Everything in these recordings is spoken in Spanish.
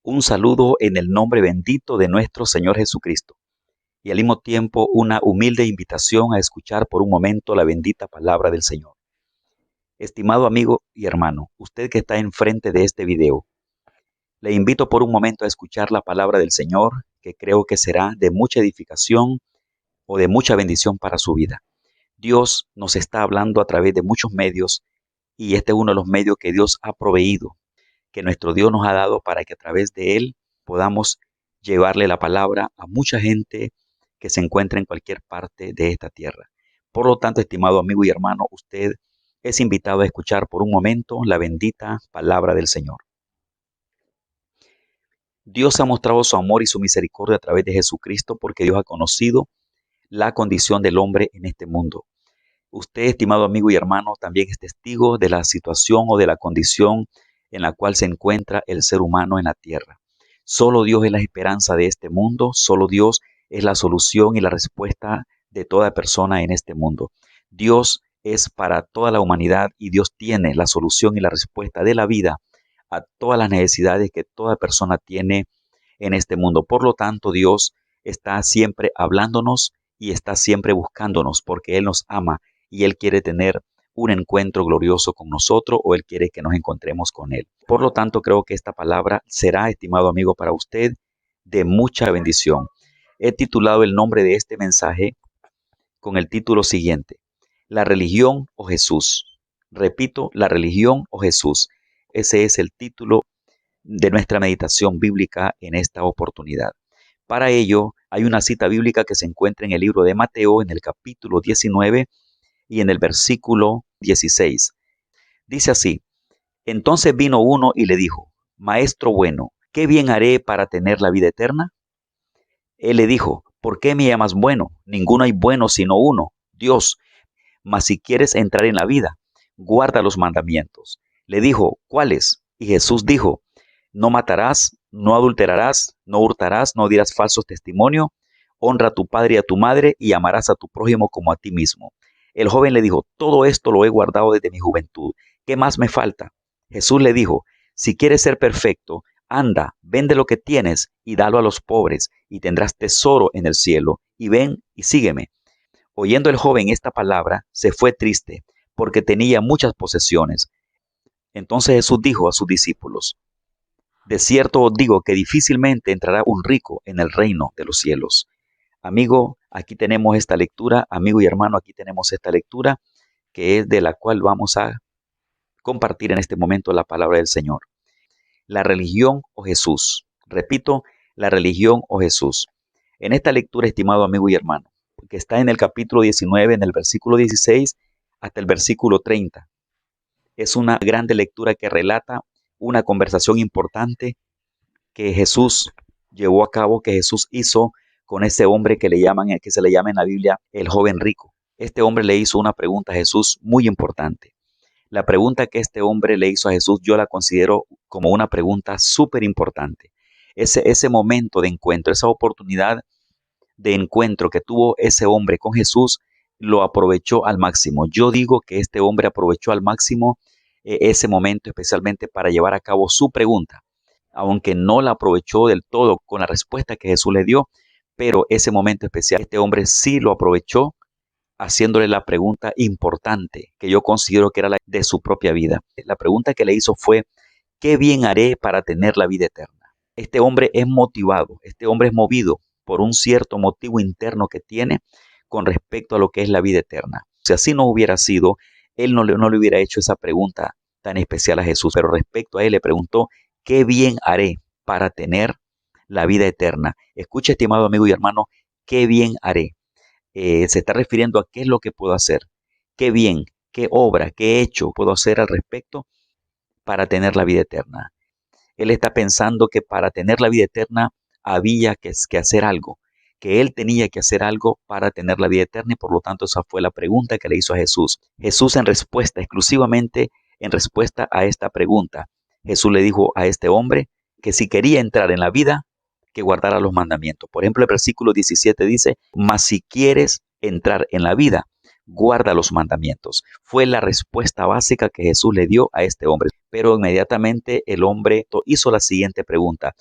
Un saludo en el nombre bendito de nuestro Señor Jesucristo y al mismo tiempo una humilde invitación a escuchar por un momento la bendita palabra del Señor. Estimado amigo y hermano, usted que está enfrente de este video, le invito por un momento a escuchar la palabra del Señor, que creo que será de mucha edificación o de mucha bendición para su vida. Dios nos está hablando a través de muchos medios y este es uno de los medios que Dios ha proveído, que nuestro Dios nos ha dado para que a través de él podamos llevarle la palabra a mucha gente que se encuentra en cualquier parte de esta tierra. Por lo tanto, estimado amigo y hermano, usted es invitado a escuchar por un momento la bendita palabra del Señor. Dios ha mostrado su amor y su misericordia a través de Jesucristo porque Dios ha conocido la condición del hombre en este mundo. Usted, estimado amigo y hermano, también es testigo de la situación o de la condición en la cual se encuentra el ser humano en la tierra. Solo Dios es la esperanza de este mundo, solo Dios es la solución y la respuesta de toda persona en este mundo. Dios es para toda la humanidad y Dios tiene la solución y la respuesta de la vida a todas las necesidades que toda persona tiene en este mundo. Por lo tanto, Dios está siempre hablándonos y está siempre buscándonos porque Él nos ama y Él quiere tener un encuentro glorioso con nosotros o Él quiere que nos encontremos con Él. Por lo tanto, creo que esta palabra será, estimado amigo, para usted de mucha bendición. He titulado el nombre de este mensaje con el título siguiente: La religión o Jesús. Repito, la religión o Jesús. Ese es el título de nuestra meditación bíblica en esta oportunidad. Para ello, hay una cita bíblica que se encuentra en el libro de Mateo, en el capítulo 19 y en el versículo 16. Dice así: Entonces vino uno y le dijo: Maestro bueno, ¿qué bien haré para tener la vida eterna? Él le dijo: ¿Por qué me llamas bueno? Ninguno hay bueno sino uno, Dios. Mas si quieres entrar en la vida, guarda los mandamientos. Le dijo: ¿Cuáles? Y Jesús dijo: No matarás, no adulterarás, no hurtarás, no dirás falsos testimonios, honra a tu padre y a tu madre y amarás a tu prójimo como a ti mismo. El joven le dijo: Todo esto lo he guardado desde mi juventud. ¿Qué más me falta? Jesús le dijo: Si quieres ser perfecto, anda, vende lo que tienes y dalo a los pobres, y tendrás tesoro en el cielo. Y ven y sígueme. Oyendo el joven esta palabra, se fue triste, porque tenía muchas posesiones. Entonces Jesús dijo a sus discípulos: De cierto os digo que difícilmente entrará un rico en el reino de los cielos. Amigo, aquí tenemos esta lectura, amigo y hermano, aquí tenemos esta lectura que es de la cual vamos a compartir en este momento la palabra del Señor. La religión o Jesús. Repito, la religión o Jesús. En esta lectura, estimado amigo y hermano, que está en el capítulo 19, en el versículo 16 hasta el versículo 30. Es una grande lectura que relata una conversación importante que Jesús llevó a cabo, que Jesús hizo con ese hombre que se le llama en la Biblia el joven rico. Este hombre le hizo una pregunta a Jesús muy importante. La pregunta que este hombre le hizo a Jesús, yo la considero como una pregunta súper importante. Ese momento de encuentro, esa oportunidad de encuentro que tuvo ese hombre con Jesús, lo aprovechó al máximo. Yo digo que este hombre aprovechó al máximo ese momento, especialmente para llevar a cabo su pregunta, aunque no la aprovechó del todo con la respuesta que Jesús le dio, pero ese momento especial, este hombre sí lo aprovechó haciéndole la pregunta importante que yo considero que era la de su propia vida. La pregunta que le hizo fue: ¿qué bien haré para tener la vida eterna? Este hombre es motivado, este hombre es movido por un cierto motivo interno que tiene con respecto a lo que es la vida eterna. Si así no hubiera sido, él no le hubiera hecho esa pregunta tan especial a Jesús, pero respecto a él le preguntó: ¿qué bien haré para tener la vida eterna? Escucha, estimado amigo y hermano, ¿qué bien haré? Se está refiriendo a qué es lo que puedo hacer, qué bien, qué obra, qué hecho puedo hacer al respecto para tener la vida eterna. Él está pensando que para tener la vida eterna había que hacer algo, que él tenía que hacer algo para tener la vida eterna y por lo tanto esa fue la pregunta que le hizo a Jesús. Jesús exclusivamente en respuesta a esta pregunta, Jesús le dijo a este hombre que si quería entrar en la vida, que guardara los mandamientos. Por ejemplo, el versículo 17 dice: mas si quieres entrar en la vida, guarda los mandamientos. Fue la respuesta básica que Jesús le dio a este hombre. Pero inmediatamente el hombre hizo la siguiente pregunta: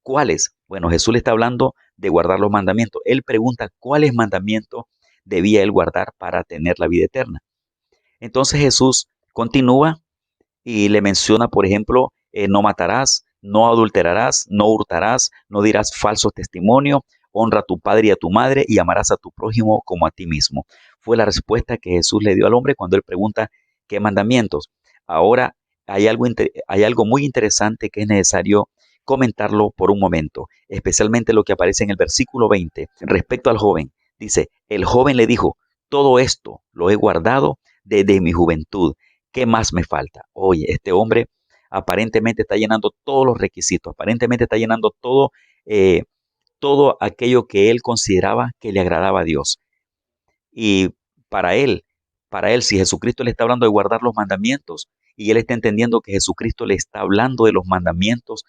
¿Cuáles? Bueno, Jesús le está hablando de guardar los mandamientos. Él pregunta cuáles mandamientos debía él guardar para tener la vida eterna. Entonces Jesús continúa y le menciona, por ejemplo, no matarás, no adulterarás, no hurtarás, no dirás falso testimonio, honra a tu padre y a tu madre y amarás a tu prójimo como a ti mismo. Fue la respuesta que Jesús le dio al hombre cuando él pregunta qué mandamientos. Ahora hay algo muy interesante que es necesario comentarlo por un momento, especialmente lo que aparece en el versículo 20 respecto al joven. Dice, el joven le dijo, todo esto lo he guardado desde mi juventud. ¿Qué más me falta? Oye, este hombre aparentemente está llenando todos los requisitos, aparentemente está llenando eh, todo aquello que él consideraba que le agradaba a Dios. Y para él, si Jesucristo le está hablando de guardar los mandamientos y él está entendiendo que Jesucristo le está hablando de los mandamientos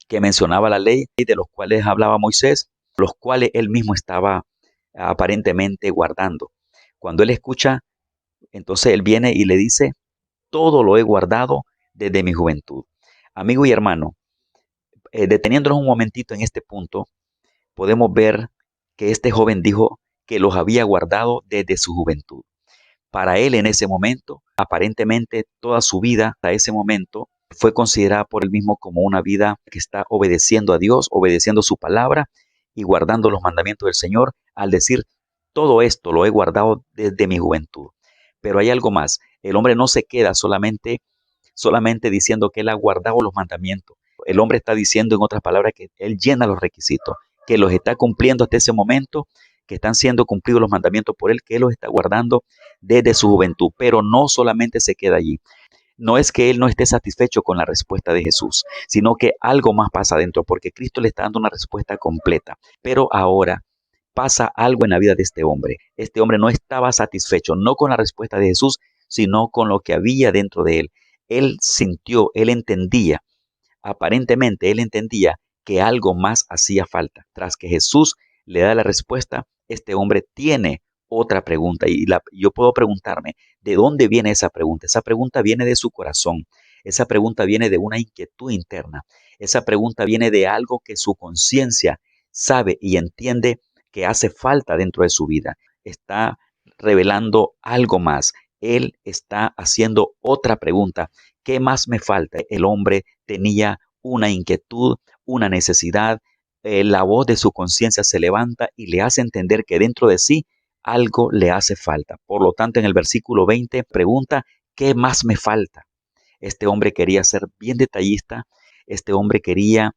que mencionaba la ley y de los cuales hablaba Moisés, los cuales él mismo estaba aparentemente guardando. Cuando él escucha, entonces él viene y le dice, todo lo he guardado desde mi juventud. Amigo y hermano, deteniéndonos un momentito en este punto, podemos ver que este joven dijo que los había guardado desde su juventud. Para él en ese momento, aparentemente toda su vida hasta ese momento fue considerada por él mismo como una vida que está obedeciendo a Dios, obedeciendo su palabra y guardando los mandamientos del Señor, al decir, todo esto lo he guardado desde mi juventud. Pero hay algo más, el hombre no se queda solamente diciendo que él ha guardado los mandamientos. El hombre está diciendo, en otras palabras, que él llena los requisitos, que los está cumpliendo hasta ese momento, que están siendo cumplidos los mandamientos por él, que él los está guardando desde su juventud. Pero no solamente se queda allí. No es que él no esté satisfecho con la respuesta de Jesús, sino que algo más pasa adentro, porque Cristo le está dando una respuesta completa. Pero ahora pasa algo en la vida de este hombre. Este hombre no estaba satisfecho, no con la respuesta de Jesús, sino con lo que había dentro de él. Él sintió, él entendía, aparentemente él entendía que algo más hacía falta. Tras que Jesús le da la respuesta, este hombre tiene otra pregunta y yo puedo preguntarme, ¿de dónde viene esa pregunta? Esa pregunta viene de su corazón, esa pregunta viene de una inquietud interna, esa pregunta viene de algo que su conciencia sabe y entiende que hace falta dentro de su vida. Está revelando algo más. Él está haciendo otra pregunta. ¿Qué más me falta? El hombre tenía una inquietud, una necesidad. La voz de su conciencia se levanta y le hace entender que dentro de sí algo le hace falta. Por lo tanto, en el versículo 20 pregunta, ¿qué más me falta? Este hombre quería ser bien detallista, este hombre quería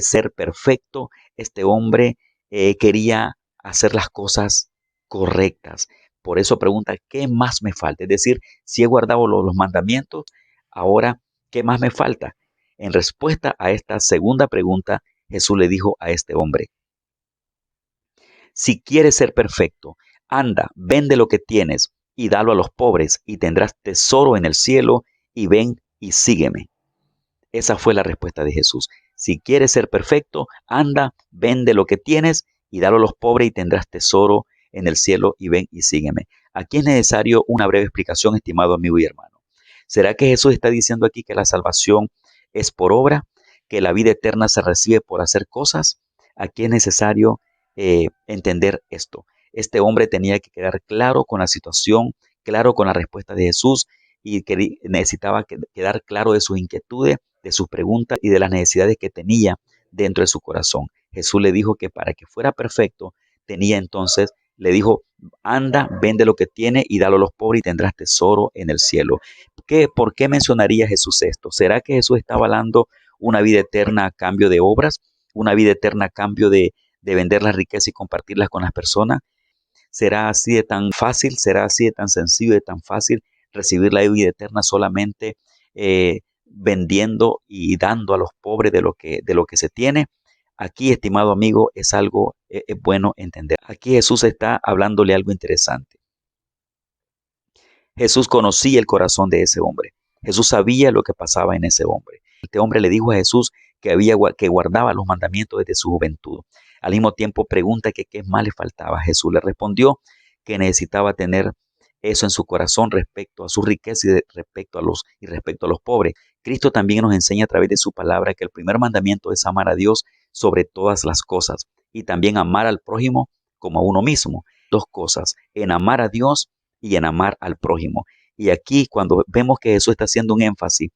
ser perfecto, este hombre quería hacer las cosas correctas. Por eso pregunta, ¿qué más me falta? Es decir, si he guardado los mandamientos, ahora, ¿qué más me falta? En respuesta a esta segunda pregunta, Jesús le dijo a este hombre, si quieres ser perfecto, anda, vende lo que tienes y dalo a los pobres y tendrás tesoro en el cielo y ven y sígueme. Esa fue la respuesta de Jesús. Si quieres ser perfecto, anda, vende lo que tienes y dalo a los pobres y tendrás tesoro en el cielo y ven y sígueme. Aquí es necesario una breve explicación, estimado amigo y hermano. ¿Será que Jesús está diciendo aquí que la salvación es por obra, que la vida eterna se recibe por hacer cosas? Aquí es necesario entender esto. Este hombre tenía que quedar claro con la situación, claro con la respuesta de Jesús y que necesitaba quedar claro de sus inquietudes, de sus preguntas y de las necesidades que tenía dentro de su corazón. Jesús le dijo que para que fuera perfecto, le dijo, anda, vende lo que tiene y dalo a los pobres y tendrás tesoro en el cielo. ¿Por qué mencionaría Jesús esto? ¿Será que Jesús está hablando una vida eterna a cambio de obras? ¿Una vida eterna a cambio de vender las riquezas y compartirlas con las personas? ¿Será así de tan fácil? ¿Será así de tan sencillo, de tan fácil recibir la vida eterna solamente vendiendo y dando a los pobres de lo que se tiene? Aquí, estimado amigo, es algo bueno entender. Aquí Jesús está hablándole algo interesante. Jesús conocía el corazón de ese hombre. Jesús sabía lo que pasaba en ese hombre. Este hombre le dijo a Jesús que guardaba los mandamientos desde su juventud. Al mismo tiempo pregunta que qué más le faltaba. Jesús le respondió que necesitaba tener eso en su corazón respecto a su riqueza y respecto a los pobres. Cristo también nos enseña a través de su palabra que el primer mandamiento es amar a Dios sobre todas las cosas y también amar al prójimo como a uno mismo. Dos cosas, en amar a Dios y en amar al prójimo. Y aquí cuando vemos que Jesús está haciendo un énfasis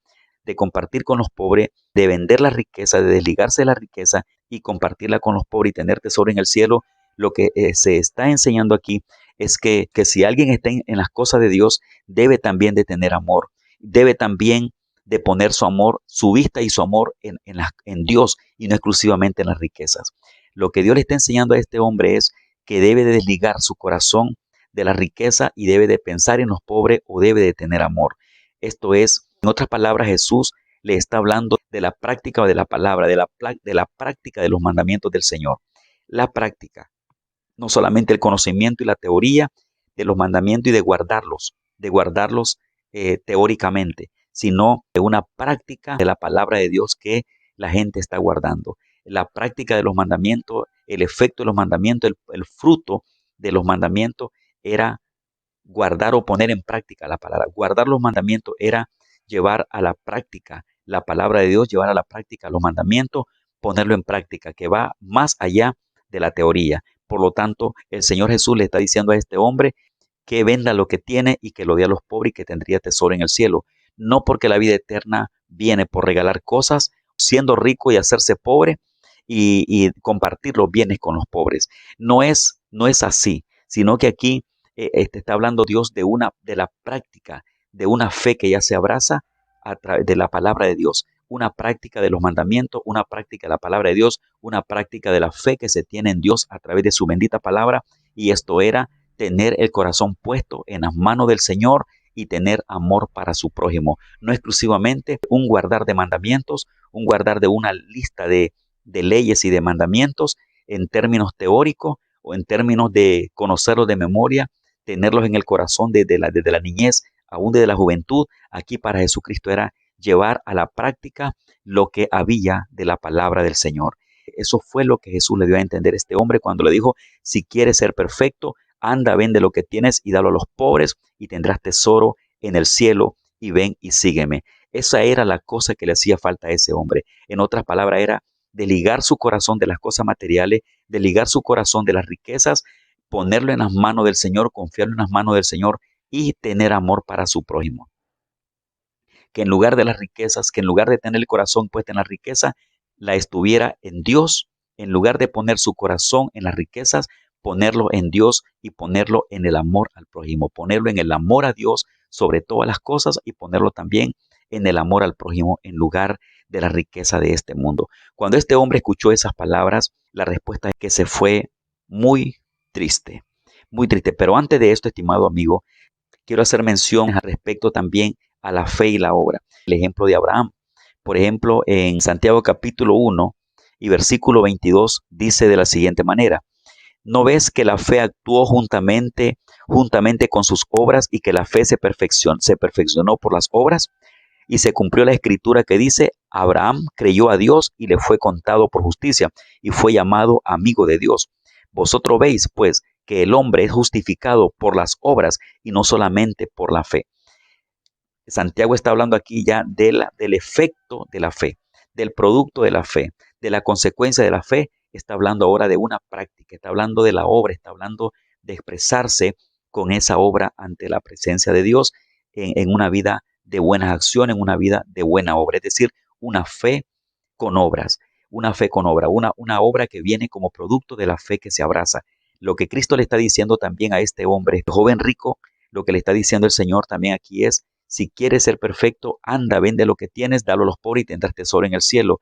de compartir con los pobres, de vender la riqueza, de desligarse de la riqueza y compartirla con los pobres y tener tesoro en el cielo, lo que se está enseñando aquí es que si alguien está en las cosas de Dios, debe también de tener amor, debe también de poner su amor, su vista y su amor en Dios y no exclusivamente en las riquezas. Lo que Dios le está enseñando a este hombre es que debe de desligar su corazón de la riqueza y debe de pensar en los pobres o debe de tener amor. Esto es, en otras palabras, Jesús le está hablando de la práctica o de la palabra, de la práctica de los mandamientos del Señor. La práctica, no solamente el conocimiento y la teoría de los mandamientos y de guardarlos teóricamente, sino de una práctica de la palabra de Dios que la gente está guardando. La práctica de los mandamientos, el efecto de los mandamientos, el fruto de los mandamientos era guardar o poner en práctica la palabra. Guardar los mandamientos era llevar a la práctica la palabra de Dios, llevar a la práctica los mandamientos, ponerlo en práctica, que va más allá de la teoría. Por lo tanto, el Señor Jesús le está diciendo a este hombre que venda lo que tiene y que lo dé a los pobres y que tendría tesoro en el cielo. No porque la vida eterna viene por regalar cosas, siendo rico y hacerse pobre y compartir los bienes con los pobres. No es así, sino que aquí está hablando Dios de la práctica, de una fe que ya se abraza a través de la palabra de Dios, una práctica de los mandamientos, una práctica de la palabra de Dios, una práctica de la fe que se tiene en Dios a través de su bendita palabra, y esto era tener el corazón puesto en las manos del Señor y tener amor para su prójimo, no exclusivamente un guardar de mandamientos, un guardar de una lista de leyes y de mandamientos en términos teóricos o en términos de conocerlos de memoria, tenerlos en el corazón desde la niñez, aún desde la juventud. Aquí para Jesucristo era llevar a la práctica lo que había de la palabra del Señor. Eso fue lo que Jesús le dio a entender a este hombre cuando le dijo, si quieres ser perfecto, anda, vende lo que tienes y dalo a los pobres y tendrás tesoro en el cielo y ven y sígueme. Esa era la cosa que le hacía falta a ese hombre. En otras palabras, era desligar su corazón de las cosas materiales, desligar su corazón de las riquezas, ponerlo en las manos del Señor, confiarlo en las manos del Señor y tener amor para su prójimo. Que en lugar de las riquezas, que en lugar de tener el corazón puesto en la riqueza, la estuviera en Dios, en lugar de poner su corazón en las riquezas, ponerlo en Dios y ponerlo en el amor al prójimo, ponerlo en el amor a Dios sobre todas las cosas y ponerlo también en el amor al prójimo en lugar de la riqueza de este mundo. Cuando este hombre escuchó esas palabras, la respuesta es que se fue muy triste, muy triste. Pero antes de esto, estimado amigo, quiero hacer mención al respecto también a la fe y la obra. El ejemplo de Abraham. Por ejemplo, en Santiago capítulo 1 y versículo 22 dice de la siguiente manera, ¿no ves que la fe actuó juntamente con sus obras y que la fe se perfeccionó por las obras? Y se cumplió la escritura que dice, Abraham creyó a Dios y le fue contado por justicia y fue llamado amigo de Dios. Vosotros veis, pues, que el hombre es justificado por las obras y no solamente por la fe. Santiago está hablando aquí ya del efecto de la fe, del producto de la fe, de la consecuencia de la fe. Está hablando ahora de una práctica, está hablando de la obra, está hablando de expresarse con esa obra ante la presencia de Dios en una vida de buenas acciones, en una vida de buena obra, es decir, una fe con obras, una fe con obra, una obra que viene como producto de la fe que se abraza. Lo que Cristo le está diciendo también a este hombre, este joven rico, lo que le está diciendo el Señor también aquí es, si quieres ser perfecto, anda, vende lo que tienes, dalo a los pobres y tendrás tesoro en el cielo.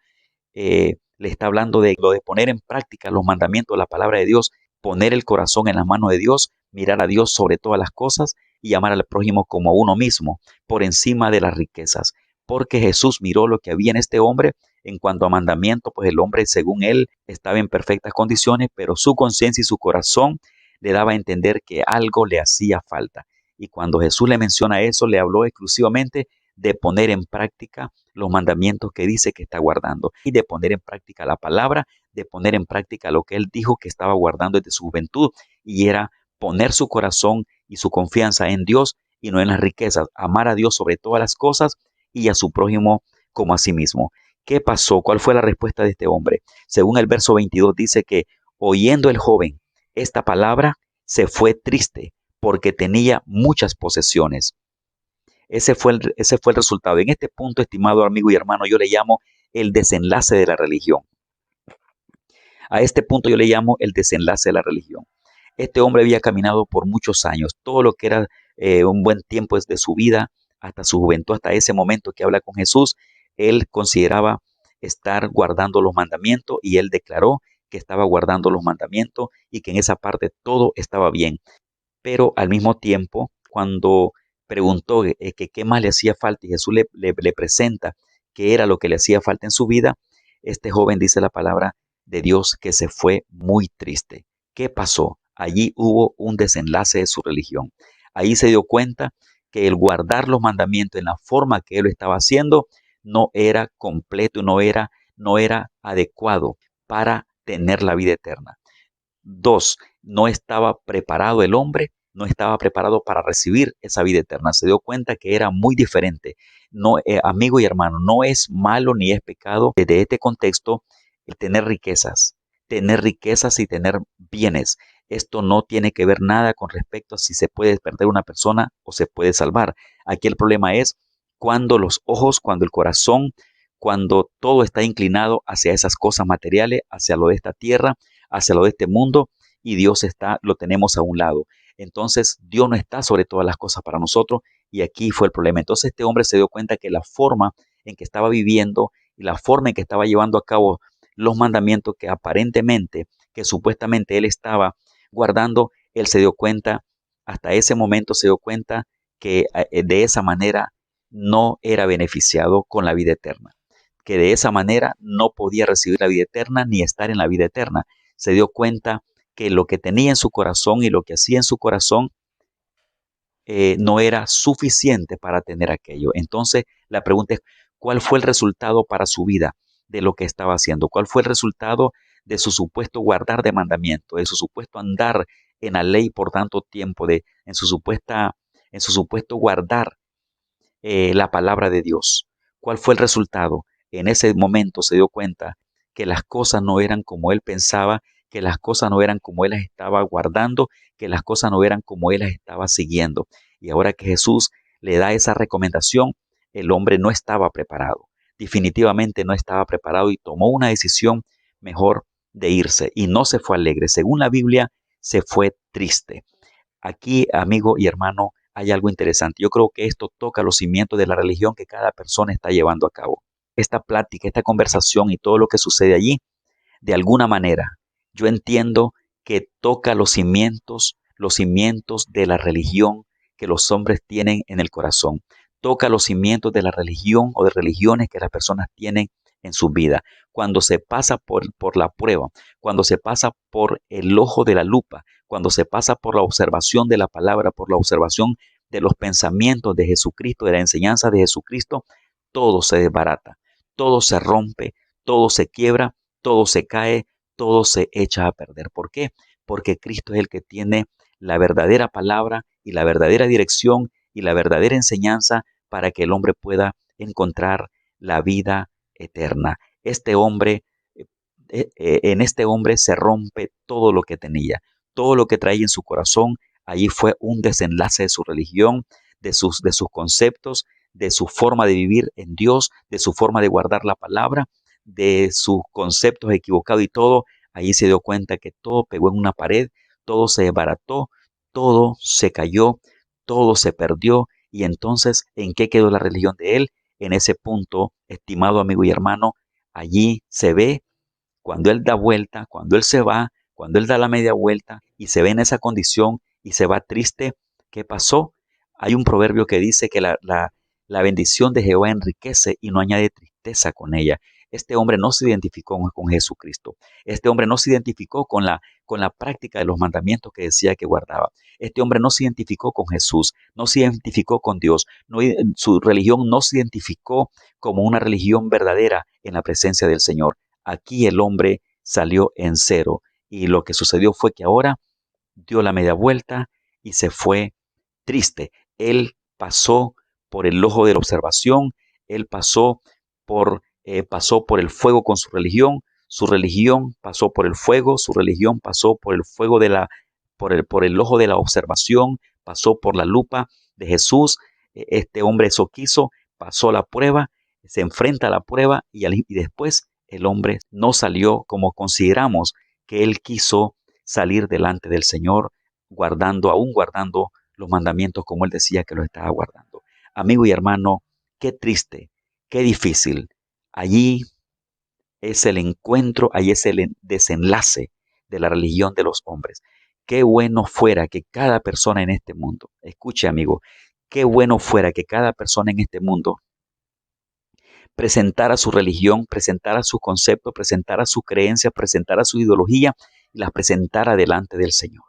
Le está hablando de lo de poner en práctica los mandamientos de la palabra de Dios, poner el corazón en las manos de Dios, mirar a Dios sobre todas las cosas y amar al prójimo como a uno mismo, por encima de las riquezas. Porque Jesús miró lo que había en este hombre en cuanto a mandamiento, pues el hombre, según él, estaba en perfectas condiciones, pero su conciencia y su corazón le daba a entender que algo le hacía falta. Y cuando Jesús le menciona eso, le habló exclusivamente de poner en práctica los mandamientos que dice que está guardando y de poner en práctica la palabra, de poner en práctica lo que él dijo que estaba guardando desde su juventud y era poner su corazón y su confianza en Dios y no en las riquezas, amar a Dios sobre todas las cosas y a su prójimo como a sí mismo. ¿Qué pasó? ¿Cuál fue la respuesta de este hombre? Según el verso 22 dice que oyendo el joven esta palabra, se fue triste porque tenía muchas posesiones. Ese fue el resultado. En este punto, estimado amigo y hermano, yo le llamo el desenlace de la religión. A este punto yo le llamo el desenlace de la religión. Este hombre había caminado por muchos años, todo lo que era un buen tiempo desde su vida hasta su juventud, hasta ese momento que habla con Jesús, él consideraba estar guardando los mandamientos y él declaró que estaba guardando los mandamientos y que en esa parte todo estaba bien. Pero al mismo tiempo, cuando preguntó que qué más le hacía falta y Jesús le presenta qué era lo que le hacía falta en su vida, este joven dice la palabra de Dios que se fue muy triste. ¿Qué pasó? Allí hubo un desenlace de su religión. Ahí se dio cuenta que el guardar los mandamientos en la forma que él lo estaba haciendo no era completo, no era adecuado para tener la vida eterna. Dos, no estaba preparado el hombre, no estaba preparado para recibir esa vida eterna. Se dio cuenta que era muy diferente. No, amigo y hermano, no es malo ni es pecado desde este contexto el tener riquezas y tener bienes. Esto no tiene que ver nada con respecto a si se puede perder una persona o se puede salvar. Aquí el problema es cuando los ojos, cuando el corazón, cuando todo está inclinado hacia esas cosas materiales, hacia lo de esta tierra, hacia lo de este mundo, y Dios lo tenemos a un lado. Entonces Dios no está sobre todas las cosas para nosotros, y aquí fue el problema. Entonces este hombre se dio cuenta que la forma en que estaba viviendo y la forma en que estaba llevando a cabo los mandamientos que aparentemente, que supuestamente él estaba guardando, él se dio cuenta, hasta ese momento se dio cuenta que de esa manera no era beneficiado con la vida eterna, que de esa manera no podía recibir la vida eterna ni estar en la vida eterna. Se dio cuenta que lo que tenía en su corazón y lo que hacía en su corazón no era suficiente para tener aquello. Entonces la pregunta es, ¿cuál fue el resultado para su vida de lo que estaba haciendo? ¿Cuál fue el resultado de su supuesto guardar de mandamiento, de su supuesto andar en la ley por tanto tiempo, en su supuesto guardar la palabra de Dios? ¿Cuál fue el resultado? En ese momento se dio cuenta que las cosas no eran como él pensaba, que las cosas no eran como él las estaba guardando, que las cosas no eran como él las estaba siguiendo. Y ahora que Jesús le da esa recomendación, el hombre no estaba preparado. Definitivamente no estaba preparado y tomó una decisión mejor de irse. Y no se fue alegre. Según la Biblia, se fue triste. Aquí, amigo y hermano, hay algo interesante. Yo creo que esto toca los cimientos de la religión que cada persona está llevando a cabo. Esta plática, esta conversación y todo lo que sucede allí, de alguna manera, yo entiendo que toca los cimientos de la religión que los hombres tienen en el corazón. Toca los cimientos de la religión o de religiones que las personas tienen en su vida. Cuando se pasa por la prueba, cuando se pasa por el ojo de la lupa, cuando se pasa por la observación de la palabra, por la observación de los pensamientos de Jesucristo, de la enseñanza de Jesucristo, todo se desbarata, todo se rompe, todo se quiebra, todo se cae, todo se echa a perder. ¿Por qué? Porque Cristo es el que tiene la verdadera palabra y la verdadera dirección y la verdadera enseñanza para que el hombre pueda encontrar la vida eterna. En este hombre se rompe todo lo que tenía, todo lo que traía en su corazón. Allí fue un desenlace de su religión, de sus conceptos, de su forma de vivir en Dios, de su forma de guardar la palabra, de sus conceptos equivocados y todo. Allí se dio cuenta que todo pegó en una pared, todo se desbarató, todo se cayó, todo se perdió. Y entonces, ¿en qué quedó la religión de él? En ese punto, estimado amigo y hermano, allí se ve cuando él da vuelta, cuando él se va, cuando él da la media vuelta y se ve en esa condición y se va triste. ¿Qué pasó? Hay un proverbio que dice que la bendición de Jehová enriquece y no añade tristeza con ella. Este hombre no se identificó con Jesucristo. Este hombre no se identificó con la práctica de los mandamientos que decía que guardaba. Este hombre no se identificó con Jesús, no se identificó con Dios. No, su religión no se identificó como una religión verdadera en la presencia del Señor. Aquí el hombre salió en cero y lo que sucedió fue que ahora dio la media vuelta y se fue triste. Él pasó por el ojo de la observación, él pasó por pasó por el fuego con su religión pasó por el fuego, su religión pasó por el fuego por el ojo de la observación, pasó por la lupa de Jesús. Este hombre eso quiso, pasó la prueba, se enfrenta a la prueba y después el hombre no salió como consideramos que él quiso salir delante del Señor, aún guardando los mandamientos como él decía que los estaba guardando. Amigo y hermano, qué triste, qué difícil. Allí es el encuentro, ahí es el desenlace de la religión de los hombres. Qué bueno fuera que cada persona en este mundo, escuche amigo, qué bueno fuera que cada persona en este mundo presentara su religión, presentara su concepto, presentara sus creencias, presentara su ideología y las presentara delante del Señor.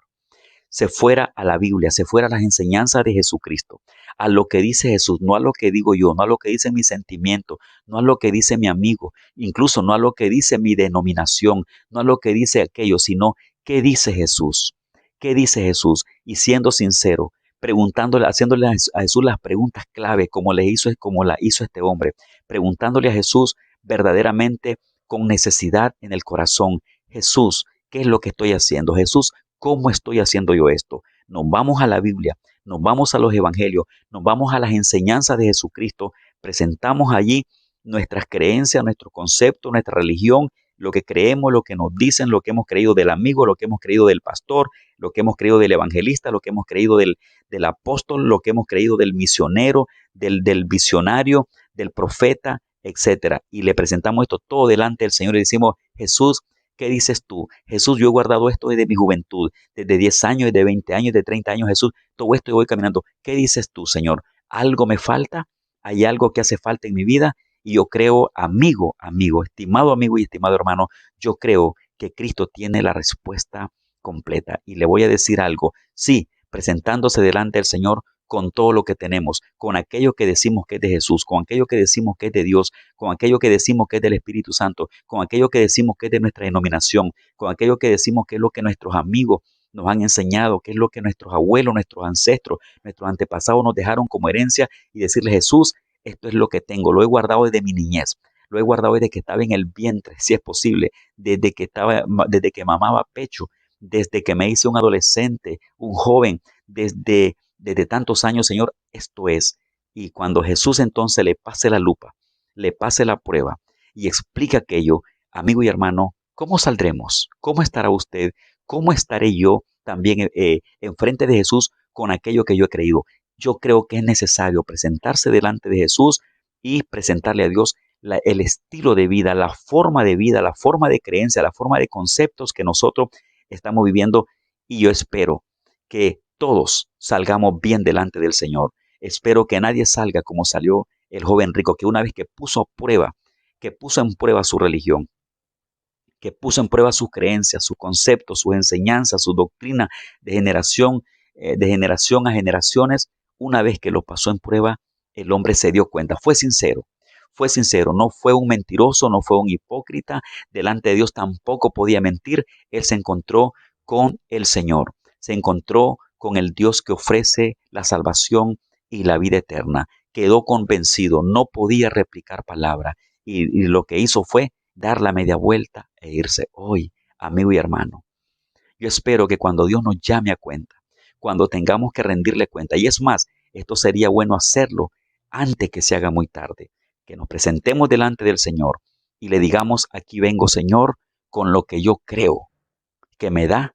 Se fuera a la Biblia, se fuera a las enseñanzas de Jesucristo, a lo que dice Jesús, no a lo que digo yo, no a lo que dice mi sentimiento, no a lo que dice mi amigo, incluso no a lo que dice mi denominación, no a lo que dice aquello, sino qué dice Jesús, qué dice Jesús, y siendo sincero, preguntándole, haciéndole a Jesús las preguntas clave, como la hizo este hombre, preguntándole a Jesús verdaderamente con necesidad en el corazón. Jesús, ¿qué es lo que estoy haciendo? Jesús, ¿cómo estoy haciendo yo esto? Nos vamos a la Biblia, nos vamos a los evangelios, nos vamos a las enseñanzas de Jesucristo, presentamos allí nuestras creencias, nuestro concepto, nuestra religión, lo que creemos, lo que nos dicen, lo que hemos creído del amigo, lo que hemos creído del pastor, lo que hemos creído del evangelista, lo que hemos creído del apóstol, lo que hemos creído del misionero, del visionario, del profeta, etcétera. Y le presentamos esto todo delante del Señor y decimos, Jesús, ¿qué dices tú? Jesús, yo he guardado esto desde mi juventud, desde 10 años, desde 20 años, desde 30 años, Jesús, todo esto yo voy caminando. ¿Qué dices tú, Señor? ¿Algo me falta? ¿Hay algo que hace falta en mi vida? Y yo creo, estimado amigo y estimado hermano, yo creo que Cristo tiene la respuesta completa. Y le voy a decir algo, sí, presentándose delante del Señor con todo lo que tenemos, con aquello que decimos que es de Jesús, con aquello que decimos que es de Dios, con aquello que decimos que es del Espíritu Santo, con aquello que decimos que es de nuestra denominación, con aquello que decimos que es lo que nuestros amigos nos han enseñado, que es lo que nuestros abuelos, nuestros ancestros, nuestros antepasados nos dejaron como herencia y decirle, Jesús, esto es lo que tengo, lo he guardado desde mi niñez, lo he guardado desde que estaba en el vientre, si es posible, desde que mamaba pecho, desde que me hice un adolescente, un joven, desde tantos años, Señor, esto es. Y cuando Jesús entonces le pase la lupa, le pase la prueba y explique aquello, amigo y hermano, ¿cómo saldremos? ¿Cómo estará usted? ¿Cómo estaré yo también enfrente de Jesús con aquello que yo he creído? Yo creo que es necesario presentarse delante de Jesús y presentarle a Dios el estilo de vida, la forma de creencia, la forma de conceptos que nosotros estamos viviendo. Y yo espero que todos salgamos bien delante del Señor. Espero que nadie salga como salió el joven rico, que una vez que puso en prueba su religión, que puso en prueba sus creencias, sus conceptos, sus enseñanzas, su doctrina de generación a generaciones, una vez que lo pasó en prueba, el hombre se dio cuenta, fue sincero, no fue un mentiroso, no fue un hipócrita, delante de Dios tampoco podía mentir, él se encontró con el Señor, se encontró con el Dios que ofrece la salvación y la vida eterna, quedó convencido, no podía replicar palabra y lo que hizo fue dar la media vuelta e irse. Hoy, amigo y hermano, yo espero que cuando Dios nos llame a cuenta, cuando tengamos que rendirle cuenta, y es más, esto sería bueno hacerlo antes que se haga muy tarde, que nos presentemos delante del Señor y le digamos, aquí vengo, Señor, con lo que yo creo que me da,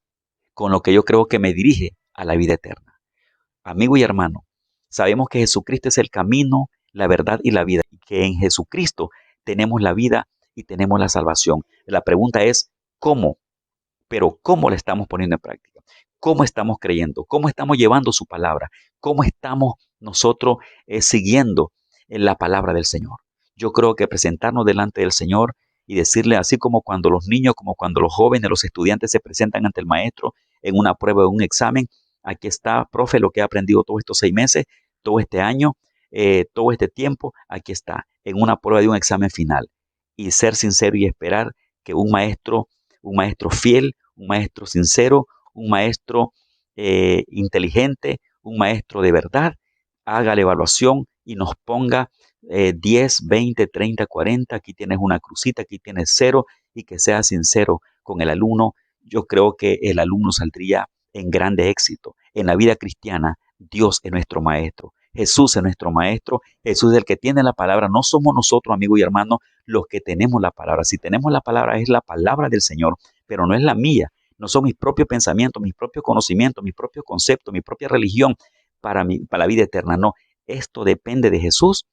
con lo que yo creo que me dirige a la vida eterna. Amigo y hermano, sabemos que Jesucristo es el camino, la verdad y la vida, y que en Jesucristo tenemos la vida y tenemos la salvación. La pregunta es, ¿cómo? Pero ¿cómo la estamos poniendo en práctica? ¿Cómo estamos creyendo? ¿Cómo estamos llevando su palabra? ¿Cómo estamos nosotros siguiendo la palabra del Señor? Yo creo que presentarnos delante del Señor y decirle, así como cuando los niños, como cuando los jóvenes, los estudiantes se presentan ante el maestro en una prueba o un examen, aquí está, profe, lo que he aprendido todos estos 6 meses, todo este año, todo este tiempo, aquí está, en una prueba de un examen final. Y ser sincero y esperar que un maestro fiel, un maestro sincero, un maestro inteligente, un maestro de verdad, haga la evaluación y nos ponga 10, 20, 30, 40, aquí tienes una crucita, aquí tienes cero, y que seas sincero con el alumno, yo creo que el alumno saldría en grande éxito. En la vida cristiana, Dios es nuestro maestro, Jesús es nuestro maestro, Jesús es el que tiene la palabra, no somos nosotros, amigos y hermanos, los que tenemos la palabra. Si tenemos la palabra, es la palabra del Señor, pero no es la mía, no son mis propios pensamientos, mis propios conocimientos, mis propios conceptos, mi propia religión para la vida eterna. No, esto depende de Jesús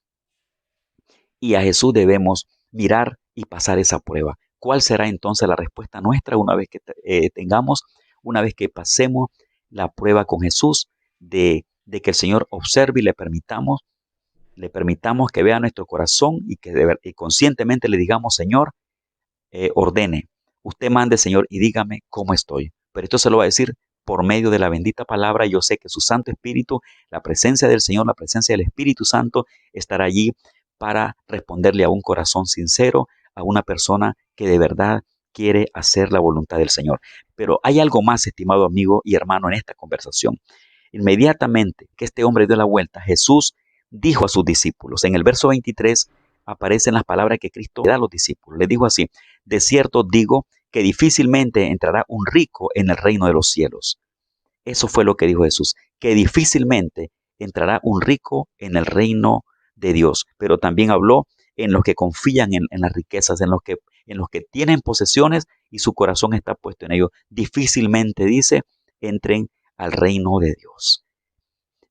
y a Jesús debemos mirar y pasar esa prueba. ¿Cuál será entonces la respuesta nuestra una vez que una vez que pasemos la prueba con Jesús, de que el Señor observe y le permitamos que vea nuestro corazón y que y conscientemente le digamos, Señor, ordene, usted mande, Señor, y dígame cómo estoy? Pero esto se lo va a decir por medio de la bendita palabra. Yo sé que su Santo Espíritu, la presencia del Señor, la presencia del Espíritu Santo estará allí para responderle a un corazón sincero, a una persona que de verdad quiere hacer la voluntad del Señor. Pero hay algo más, estimado amigo y hermano, en esta conversación. Inmediatamente que este hombre dio la vuelta, Jesús dijo a sus discípulos, en el verso 23 aparecen las palabras que Cristo le da a los discípulos. Le dijo así: de cierto digo que difícilmente entrará un rico en el reino de los cielos. Eso fue lo que dijo Jesús, que difícilmente entrará un rico en el reino de Dios. Pero también habló en los que confían en las riquezas, en los que tienen posesiones y su corazón está puesto en ellos. Difícilmente, dice, entren al reino de Dios.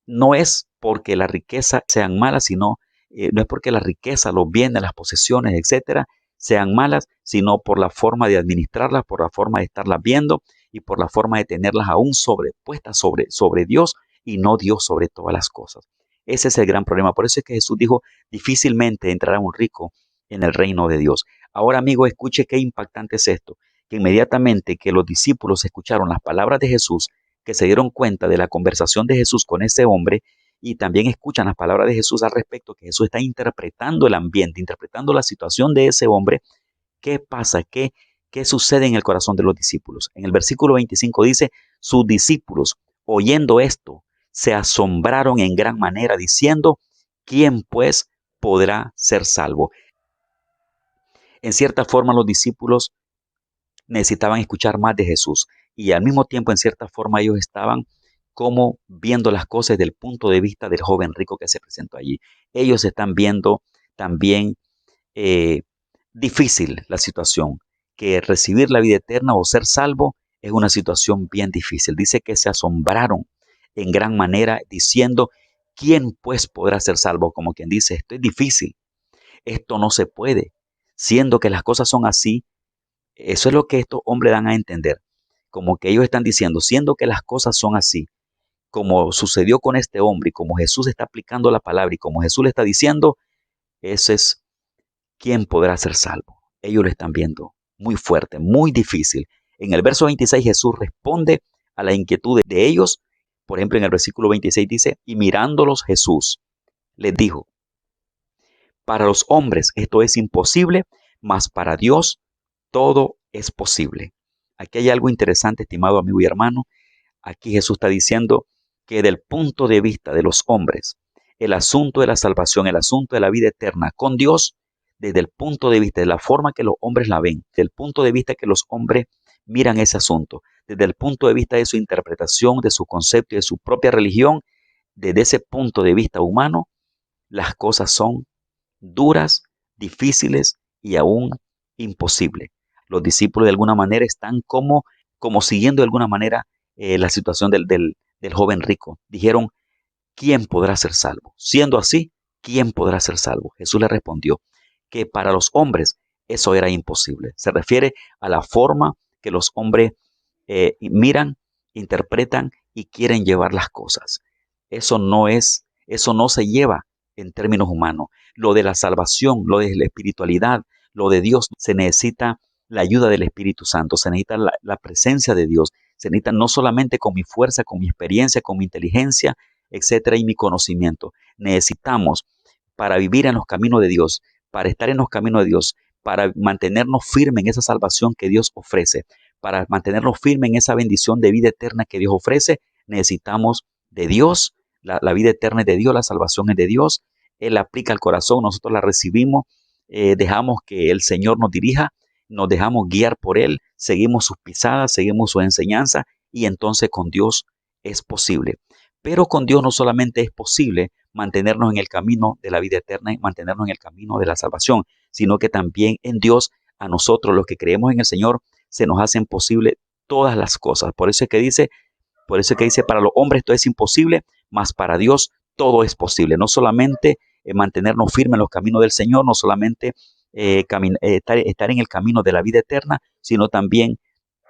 No es porque la riqueza sean malas, sino no es porque la riqueza, los bienes, las posesiones, etcétera, sean malas, sino por la forma de administrarlas, por la forma de estarlas viendo y por la forma de tenerlas aún sobrepuestas sobre Dios y no Dios sobre todas las cosas. Ese es el gran problema. Por eso es que Jesús dijo, difícilmente entrará un rico en el reino de Dios. Ahora, amigo, escuche qué impactante es esto, que inmediatamente que los discípulos escucharon las palabras de Jesús, que se dieron cuenta de la conversación de Jesús con ese hombre y también escuchan las palabras de Jesús al respecto, que Jesús está interpretando el ambiente, interpretando la situación de ese hombre. ¿Qué pasa? ¿Qué sucede en el corazón de los discípulos? En el versículo 25 dice, sus discípulos, oyendo esto, se asombraron en gran manera, diciendo, ¿quién pues podrá ser salvo? En cierta forma, los discípulos necesitaban escuchar más de Jesús y al mismo tiempo, en cierta forma, ellos estaban como viendo las cosas desde el punto de vista del joven rico que se presentó allí. Ellos están viendo también eh, difícil la situación, que recibir la vida eterna o ser salvo es una situación bien difícil. Dice que se asombraron en gran manera diciendo, ¿quién pues podrá ser salvo? Como quien dice, esto es difícil, esto no se puede, siendo que las cosas son así. Eso es lo que estos hombres dan a entender, como que ellos están diciendo, siendo que las cosas son así, como sucedió con este hombre y como Jesús está aplicando la palabra y como Jesús le está diciendo, ese es quien podrá ser salvo. Ellos lo están viendo muy fuerte, muy difícil. En el verso 26 Jesús responde a la inquietud de ellos. Por ejemplo, en el versículo 26 dice, y mirándolos Jesús les dijo, para los hombres esto es imposible, mas para Dios todo es posible. Aquí hay algo interesante, estimado amigo y hermano. Aquí Jesús está diciendo que del punto de vista de los hombres, el asunto de la salvación, el asunto de la vida eterna con Dios, desde el punto de vista de la forma que los hombres la ven, desde el punto de vista que los hombres miran ese asunto, desde el punto de vista de su interpretación, de su concepto y de su propia religión, desde ese punto de vista humano, las cosas son duras, difíciles y aún imposibles. Los discípulos de alguna manera están como siguiendo de alguna manera la situación del joven rico. Dijeron, ¿quién podrá ser salvo? Siendo así, ¿quién podrá ser salvo? Jesús le respondió que para los hombres eso era imposible. Se refiere a la forma que los hombres miran, interpretan y quieren llevar las cosas. Eso no se lleva en términos humanos. Lo de la salvación, lo de la espiritualidad, lo de Dios, se necesita la ayuda del Espíritu Santo, se necesita la presencia de Dios, se necesita no solamente con mi fuerza, con mi experiencia, con mi inteligencia, etcétera, y mi conocimiento. Necesitamos para vivir en los caminos de Dios, para estar en los caminos de Dios, para mantenernos firmes en esa salvación que Dios ofrece, para mantenernos firmes en esa bendición de vida eterna que Dios ofrece, necesitamos de Dios, la vida eterna es de Dios, la salvación es de Dios, Él la aplica al corazón, nosotros la recibimos, dejamos que el Señor nos dirija, nos dejamos guiar por Él, seguimos sus pisadas, seguimos su enseñanza y entonces con Dios es posible. Pero con Dios no solamente es posible mantenernos en el camino de la vida eterna y mantenernos en el camino de la salvación, sino que también en Dios, a nosotros los que creemos en el Señor, se nos hacen posible todas las cosas. Por eso es que dice, para los hombres esto es imposible, mas para Dios todo es posible. No solamente mantenernos firmes en los caminos del Señor, no solamente estar en el camino de la vida eterna, sino también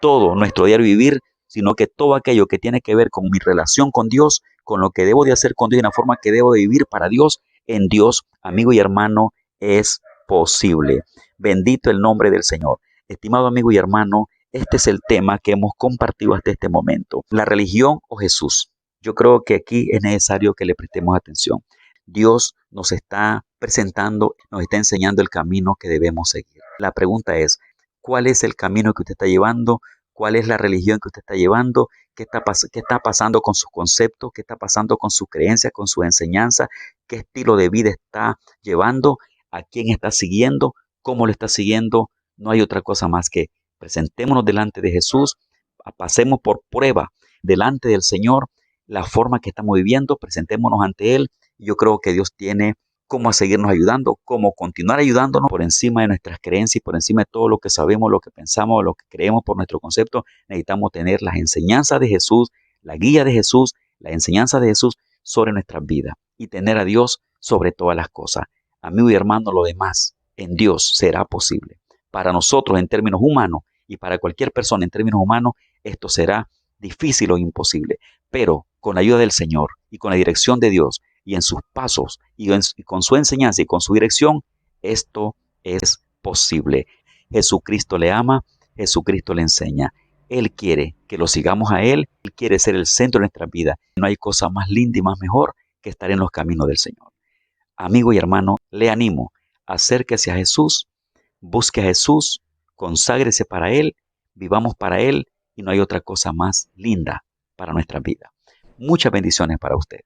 todo nuestro diario vivir, sino que todo aquello que tiene que ver con mi relación con Dios, con lo que debo de hacer con Dios y la forma que debo de vivir para Dios, en Dios, amigo y hermano, es posible. Bendito el nombre del Señor. Estimado amigo y hermano, este es el tema que hemos compartido hasta este momento. La religión o Jesús. Yo creo que aquí es necesario que le prestemos atención. Dios nos está presentando, nos está enseñando el camino que debemos seguir. La pregunta es, ¿cuál es el camino que usted está llevando? ¿Cuál es la religión que usted está llevando? ¿Qué está pasando con sus conceptos? ¿Qué está pasando con sus creencias, con su enseñanza? ¿Qué estilo de vida está llevando? ¿A quién está siguiendo? ¿Cómo lo está siguiendo? No hay otra cosa más que presentémonos delante de Jesús, pasemos por prueba delante del Señor la forma que estamos viviendo, presentémonos ante Él. Yo creo que Dios tiene cómo seguirnos ayudando, cómo continuar ayudándonos por encima de nuestras creencias y por encima de todo lo que sabemos, lo que pensamos, lo que creemos por nuestro concepto. Necesitamos tener las enseñanzas de Jesús, la guía de Jesús, la enseñanza de Jesús sobre nuestras vidas y tener a Dios sobre todas las cosas. Amigo y hermano, lo demás en Dios será posible. Para nosotros en términos humanos y para cualquier persona en términos humanos, esto será difícil o imposible. Pero con la ayuda del Señor y con la dirección de Dios y en sus pasos y con su enseñanza y con su dirección, esto es posible. Jesucristo le ama, Jesucristo le enseña. Él quiere que lo sigamos a Él, Él quiere ser el centro de nuestra vida. No hay cosa más linda y más mejor que estar en los caminos del Señor. Amigo y hermano, le animo, acérquese a Jesús, busque a Jesús, conságrese para Él, vivamos para Él y no hay otra cosa más linda para nuestra vida. Muchas bendiciones para usted.